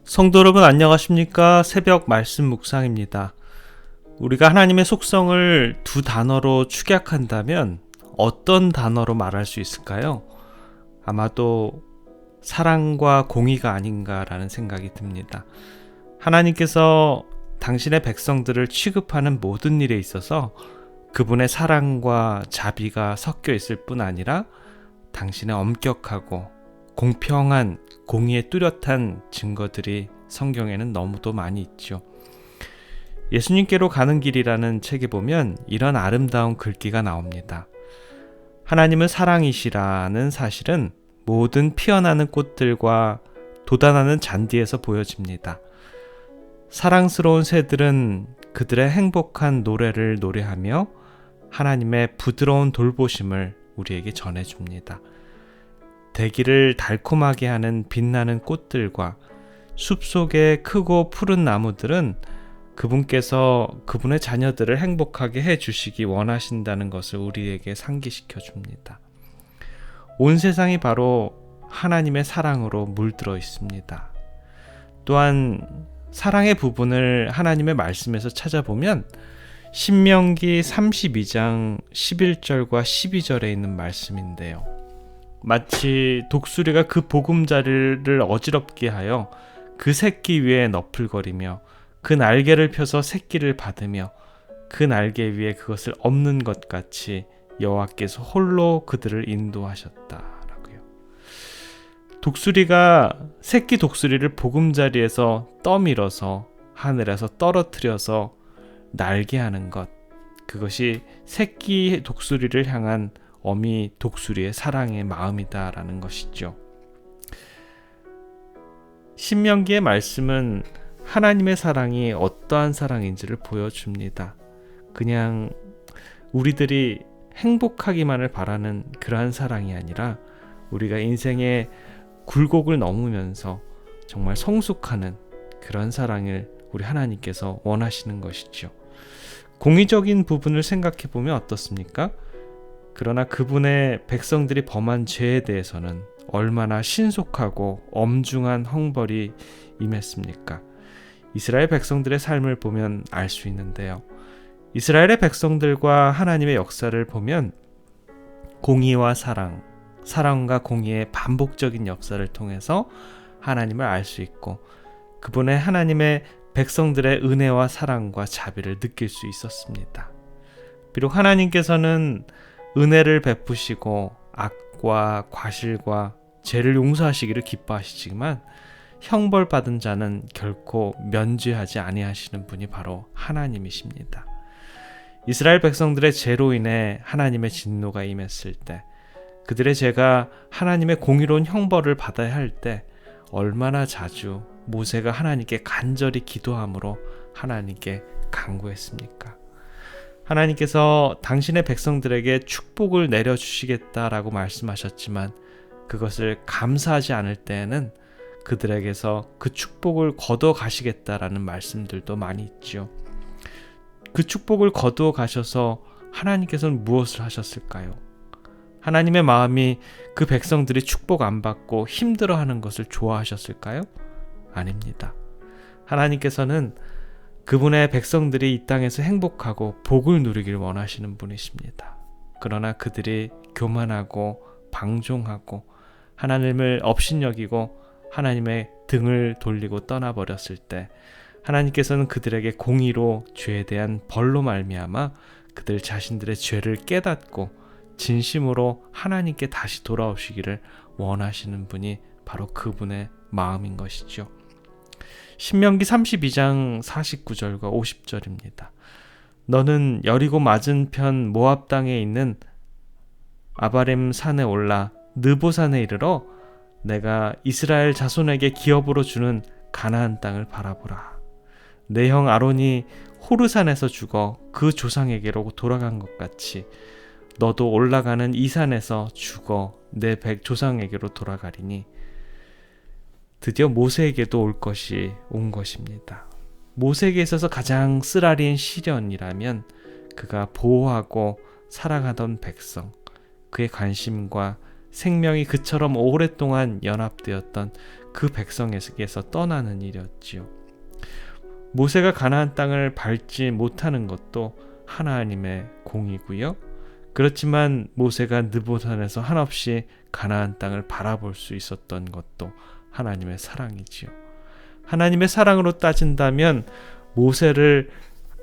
성도 여러분 안녕하십니까? 새벽 말씀 묵상입니다. 우리가 하나님의 속성을 두 단어로 축약한다면 어떤 단어로 말할 수 있을까요? 아마도 사랑과 공의가 아닌가라는 생각이 듭니다. 하나님께서 당신의 백성들을 취급하는 모든 일에 있어서 그분의 사랑과 자비가 섞여 있을 뿐 아니라 당신의 엄격하고 공평한 공의에 뚜렷한 증거들이 성경에는 너무도 많이 있죠. 예수님께로 가는 길이라는 책에 보면 이런 아름다운 글귀가 나옵니다. 하나님은 사랑이시라는 사실은 모든 피어나는 꽃들과 돋아나는 잔디에서 보여집니다. 사랑스러운 새들은 그들의 행복한 노래를 노래하며 하나님의 부드러운 돌보심을 우리에게 전해줍니다. 대기를 달콤하게 하는 빛나는 꽃들과 숲속의 크고 푸른 나무들은 그분께서 그분의 자녀들을 행복하게 해주시기 원하신다는 것을 우리에게 상기시켜 줍니다. 온 세상이 바로 하나님의 사랑으로 물들어 있습니다. 또한 사랑의 부분을 하나님의 말씀에서 찾아보면 신명기 32장 11절과 12절에 있는 말씀인데요. 마치 독수리가 그 보금자리를 어지럽게 하여 그 새끼 위에 너풀거리며 그 날개를 펴서 새끼를 받으며 그 날개 위에 그것을 엎는 것 같이 여호와께서 홀로 그들을 인도하셨다라고요. 독수리가 새끼 독수리를 보금자리에서 떠밀어서 하늘에서 떨어뜨려서 날게 하는 것, 그것이 새끼 독수리를 향한 어미 독수리의 사랑의 마음이다라는 것이죠. 신명기의 말씀은 하나님의 사랑이 어떠한 사랑인지를 보여줍니다. 그냥 우리들이 행복하기만을 바라는 그러한 사랑이 아니라 우리가 인생의 굴곡을 넘으면서 정말 성숙하는 그런 사랑을 우리 하나님께서 원하시는 것이죠. 공의적인 부분을 생각해 보면 어떻습니까? 그러나 그분의 백성들이 범한 죄에 대해서는 얼마나 신속하고 엄중한 형벌이 임했습니까? 이스라엘 백성들의 삶을 보면 알 수 있는데요. 이스라엘의 백성들과 하나님의 역사를 보면 공의와 사랑, 사랑과 공의의 반복적인 역사를 통해서 하나님을 알 수 있고 그분의 하나님의 백성들의 은혜와 사랑과 자비를 느낄 수 있었습니다. 비록 하나님께서는 은혜를 베푸시고 악과 과실과 죄를 용서하시기를 기뻐하시지만 형벌받은 자는 결코 면죄하지 아니하시는 분이 바로 하나님이십니다. 이스라엘 백성들의 죄로 인해 하나님의 진노가 임했을 때, 그들의 죄가 하나님의 공의로운 형벌을 받아야 할 때 얼마나 자주 모세가 하나님께 간절히 기도함으로 하나님께 간구했습니까? 하나님께서 당신의 백성들에게 축복을 내려주시겠다라고 말씀하셨지만 그것을 감사하지 않을 때에는 그들에게서 그 축복을 거두어 가시겠다라는 말씀들도 많이 있죠. 그 축복을 거두어 가셔서 하나님께서는 무엇을 하셨을까요? 하나님의 마음이 그 백성들이 축복 안 받고 힘들어하는 것을 좋아하셨을까요? 아닙니다. 하나님께서는 그분의 백성들이 이 땅에서 행복하고 복을 누리길 원하시는 분이십니다. 그러나 그들이 교만하고 방종하고 하나님을 업신여기고 하나님의 등을 돌리고 떠나버렸을 때 하나님께서는 그들에게 공의로 죄에 대한 벌로 말미암아 그들 자신들의 죄를 깨닫고 진심으로 하나님께 다시 돌아오시기를 원하시는 분이 바로 그분의 마음인 것이죠. 신명기 32장 49절과 50절입니다. 너는 여리고 맞은편 모압 땅에 있는 아바림 산에 올라 느보산에 이르러 내가 이스라엘 자손에게 기업으로 주는 가나안 땅을 바라보라. 내 형 아론이 호르산에서 죽어 그 조상에게로 돌아간 것 같이 너도 올라가는 이 산에서 죽어 내 조상에게로 돌아가리니 드디어 모세에게도 올 것이 온 것입니다. 모세에게 있어서 가장 쓰라린 시련이라면 그가 보호하고 사랑하던 백성, 그의 관심과 생명이 그처럼 오랫동안 연합되었던 그 백성에게서 떠나는 일이었지요. 모세가 가나안 땅을 밟지 못하는 것도 하나님의 공이고요. 그렇지만 모세가 느보산에서 한없이 가나안 땅을 바라볼 수 있었던 것도 하나님의 사랑이지요. 하나님의 사랑으로 따진다면 모세를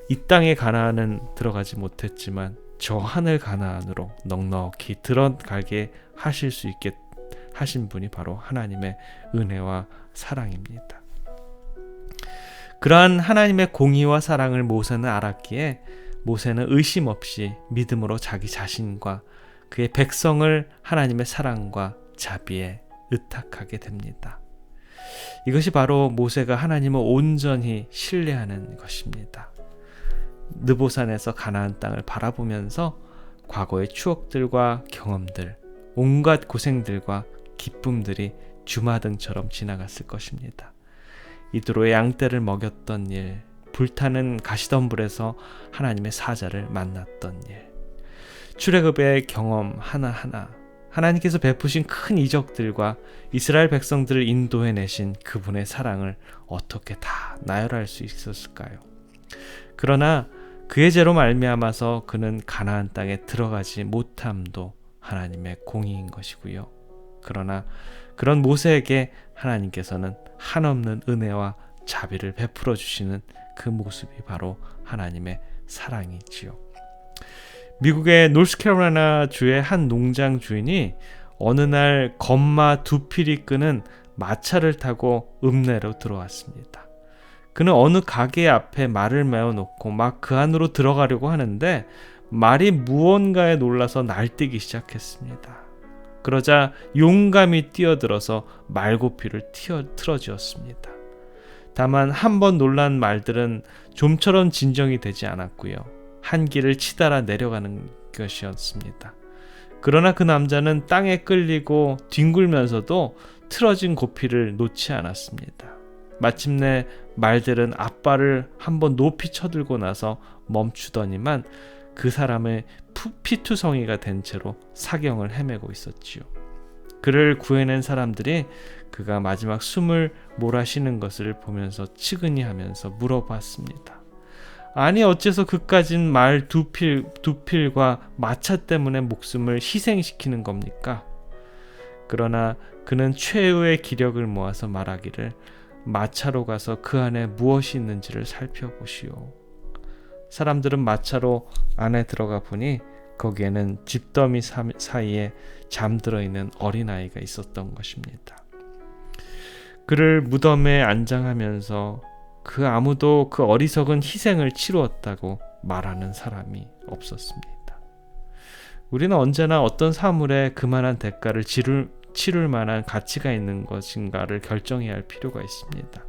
이 땅의 가나안은 들어가지 못했지만 저 하늘 가나안으로 넉넉히 들어가게 하실 수 있게 하신 분이 바로 하나님의 은혜와 사랑입니다. 그러한 하나님의 공의와 사랑을 모세는 알았기에 모세는 의심 없이 믿음으로 자기 자신과 그의 백성을 하나님의 사랑과 자비에 의탁하게 됩니다. 이것이 바로 모세가 하나님을 온전히 신뢰하는 것입니다. 느보산에서 가나안 땅을 바라보면서 과거의 추억들과 경험들, 온갖 고생들과 기쁨들이 주마등처럼 지나갔을 것입니다. 이드로의 양떼를 먹였던 일, 불타는 가시덤불에서 하나님의 사자를 만났던 일, 출애굽의 경험 하나하나, 하나님께서 베푸신 큰 이적들과 이스라엘 백성들을 인도해내신 그분의 사랑을 어떻게 다 나열할 수 있었을까요? 그러나 그의 죄로 말미암아서 그는 가나안 땅에 들어가지 못함도 하나님의 공의인 것이고요. 그러나 그런 모세에게 하나님께서는 한없는 은혜와 자비를 베풀어 주시는 그 모습이 바로 하나님의 사랑이지요. 미국의 노스캐롤라이나 주의 한 농장 주인이 어느 날 건마 2필이 끄는 마차를 타고 읍내로 들어왔습니다. 그는 어느 가게 앞에 말을 메어놓고 막 그 안으로 들어가려고 하는데 말이 무언가에 놀라서 날뛰기 시작했습니다. 그러자 용감히 뛰어들어서 말고피를 틀어쥐었습니다. 다만 한 번 놀란 말들은 좀처럼 진정이 되지 않았고요. 한 길을 치달아 내려가는 것이었습니다. 그러나 그 남자는 땅에 끌리고 뒹굴면서도 틀어진 고피를 놓지 않았습니다. 마침내 말들은 앞발을 한번 높이 쳐들고 나서 멈추더니만 그 사람의 피투성이가 된 채로 사경을 헤매고 있었지요. 그를 구해낸 사람들이 그가 마지막 숨을 몰아쉬는 것을 보면서 측은히 하면서 물어봤습니다. 아니 어째서 그까진 말 두 필과 마차 때문에 목숨을 희생시키는 겁니까? 그러나 그는 최후의 기력을 모아서 말하기를 마차로 가서 그 안에 무엇이 있는지를 살펴보시오. 사람들은 마차로 안에 들어가 보니 거기에는 집더미 사이에 잠들어 있는 어린아이가 있었던 것입니다. 그를 무덤에 안장하면서 그 아무도 그 어리석은 희생을 치루었다고 말하는 사람이 없었습니다. 우리는 언제나 어떤 사물에 그만한 대가를 치룰 만한 가치가 있는 것인가를 결정해야 할 필요가 있습니다.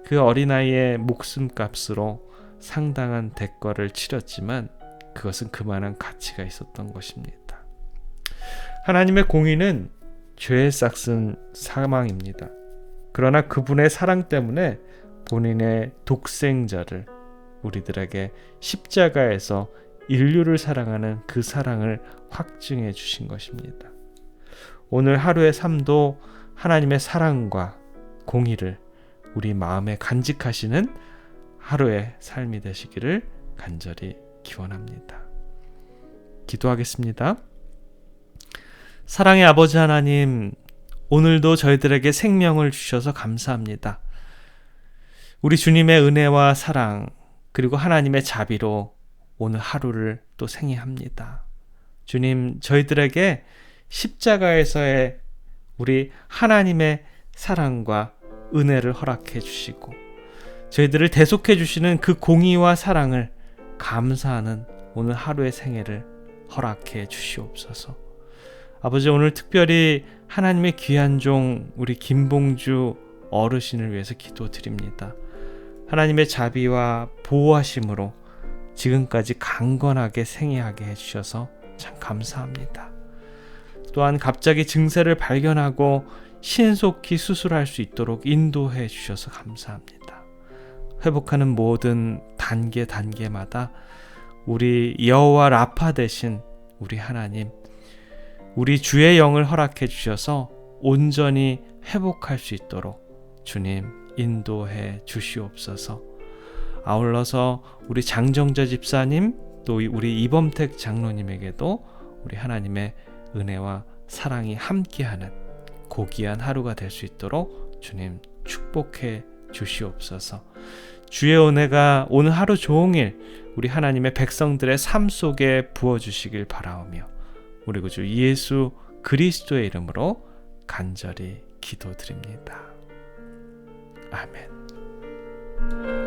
그 어린아이의 목숨값으로 상당한 대가를 치렀지만 그것은 그만한 가치가 있었던 것입니다. 하나님의 공의는 죄의 싹슨 사망입니다. 그러나 그분의 사랑 때문에 본인의 독생자를 우리들에게 십자가에서 인류를 사랑하는 그 사랑을 확증해 주신 것입니다. 오늘 하루의 삶도 하나님의 사랑과 공의를 우리 마음에 간직하시는 하루의 삶이 되시기를 간절히 기원합니다. 기도하겠습니다. 사랑의 아버지 하나님, 오늘도 저희들에게 생명을 주셔서 감사합니다. 우리 주님의 은혜와 사랑 그리고 하나님의 자비로 오늘 하루를 또 생애합니다. 주님, 저희들에게 십자가에서의 우리 하나님의 사랑과 은혜를 허락해 주시고 저희들을 대속해 주시는 그 공의와 사랑을 감사하는 오늘 하루의 생애를 허락해 주시옵소서. 아버지, 오늘 특별히 하나님의 귀한 종 우리 김봉주 어르신을 위해서 기도드립니다. 하나님의 자비와 보호하심으로 지금까지 강건하게 생애하게 해주셔서 참 감사합니다. 또한 갑자기 증세를 발견하고 신속히 수술할 수 있도록 인도해 주셔서 감사합니다. 회복하는 모든 단계마다 우리 여호와 라파 되신 우리 하나님, 우리 주의 영을 허락해 주셔서 온전히 회복할 수 있도록 주님 인도해 주시옵소서. 아울러서 우리 장정자 집사님, 또 우리 이범택 장로님에게도 우리 하나님의 은혜와 사랑이 함께하는 고귀한 하루가 될 수 있도록 주님 축복해 주시옵소서. 주의 은혜가 오늘 하루 종일 우리 하나님의 백성들의 삶 속에 부어주시길 바라오며 우리 구주 예수 그리스도의 이름으로 간절히 기도드립니다. 아멘.